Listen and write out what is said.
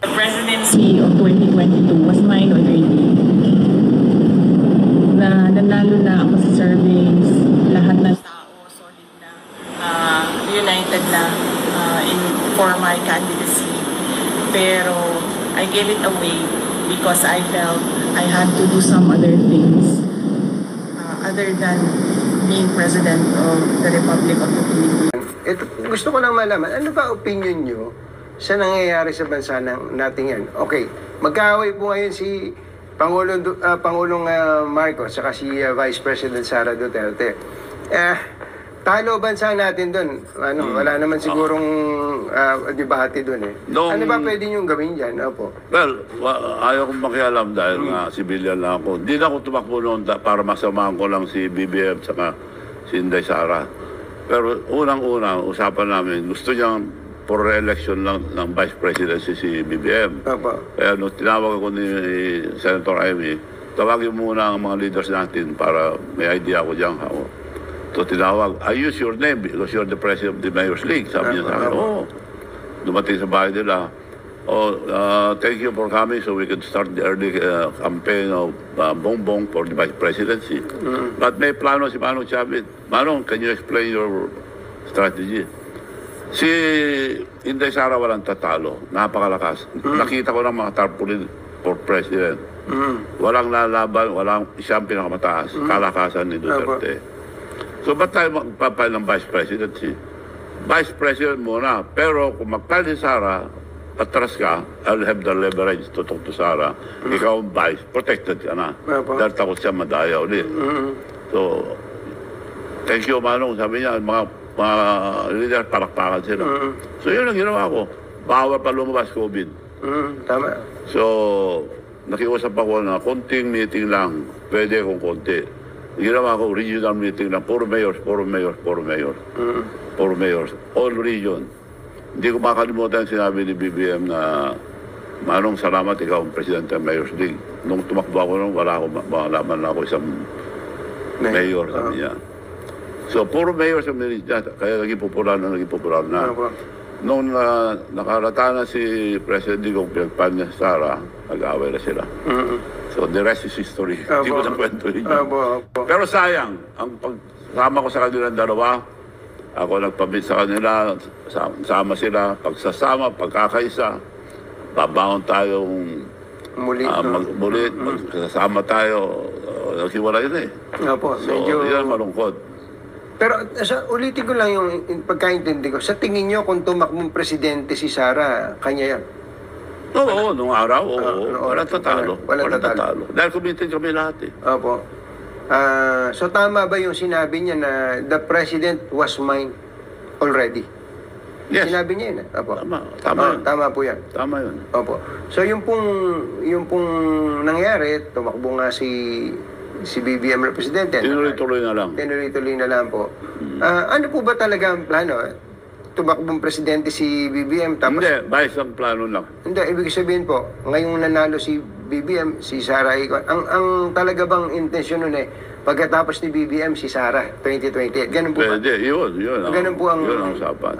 The presidency of 2022 was mine already. Na nanalo na ako sa surveys, lahat ng tao solid na, united na for my candidacy. Pero I gave it away because I felt I had to do some other things other than being President of the Republic of the Philippines. Ito, gusto ko lang malaman, ano ba opinion nyo sa nangyayari sa bansa natin yan? Okay, magkaaway po ngayon si Pangulong Marcos saka si Vice President Sara Duterte. Talo bansa natin doon. Wala naman sigurong debate doon eh. Ano ba pwede nyo gawin dyan? Opo. Well, ayaw kong makialam dahil nga civilian lang ako. Hindi na ako tumakbo noon para masamahan ko lang si BBM saka si Inday Sara. Pero unang-unang usapan namin, gusto niyang for re-election lang ng Vice Presidency si BBM. Opo. Kaya nung tinawag ako ni Senator Amy, tawagin muna ang mga leaders natin para may idea ako dyan. So tinawag, I use your name because you're the president of the Mayor's League. Sabi niya sa akin, dumating sa bahay nila. Thank you for coming so we can start the early campaign of Bongbong for the Vice Presidency. But may plano si Manong Chavit. Manong, can you explain your strategy? Si Inday Sara walang tatalo, napakalakas. Nakita ko ng mga tarpaulin for president. Walang lalaban, walang siyang pinakamataas. Kalakasan ni Duterte. So ba't tayo magpapail ng Vice Presidency? Vice President muna. Pero kung magpail si Sara, atras ka, I'll have the leverage to talk to Sara. Ikaw ang Vice, protected ka na. Dahil takot siya madaya ulit. So, thank you, Manong. Sabi niya, mga leader, palakpakan sila. So, yun ang ginawa ko. Bawal pa lumabas COVID. Tama. So, nakiusap ako na konting meeting lang. Pwede kung konti. Ginawa ko regional meeting lang. Puro mayors. All region. Hindi ko makalimutan sinabi ni BBM na Manong, salamat, ikaw ang presidente ng Mayor's League. Nung tumakbo ako nung malaman na ako isang mayor, sabi niya. So, puro mayor sa Malaysia, kaya naging popular na. Nung nakarata na si President Digong, pinagpan niya sa Sara, nag-away na sila. So, the rest is history. Hindi ko na kwento rin yun. Pero sayang, ang pagsama ko sa kanilang dalawa, ako nagpamit sa kanila, sama sila, pagsasama, pagkakaisa, babangon tayong magsasama tayo, nagsiwala yun eh. So, yun malungkot. Pero ulitin ko lang yung pagkaintindi ko. Sa tingin nyo, kung tumakbong presidente si Sara, kanya yan? Oo, nung araw, walang tatalo. Walang tatalo. Dahil committed kami lahat eh. Opo. So tama ba yung sinabi niya na the president was mine already? Yes. Sinabi niya yun. Opo. Tama po yan. Tama yun. Opo. So yung pong nangyari, tumakbo nga si BBM na presidente. Tinuloy-tuloy na lang. Tinuloy-tuloy na lang po. Ano po ba talaga ang plano? Tumakbong presidente si BBM tapos... Hindi, vice ang plano lang. Hindi, ibig sabihin po, ngayong nanalo si BBM, si Sara Icon, ang talaga bang intensyon nun pagkatapos ni BBM si Sara, 2028, ganun po ba? Pwede, yun. Ganun po ang... Yun ang usapan.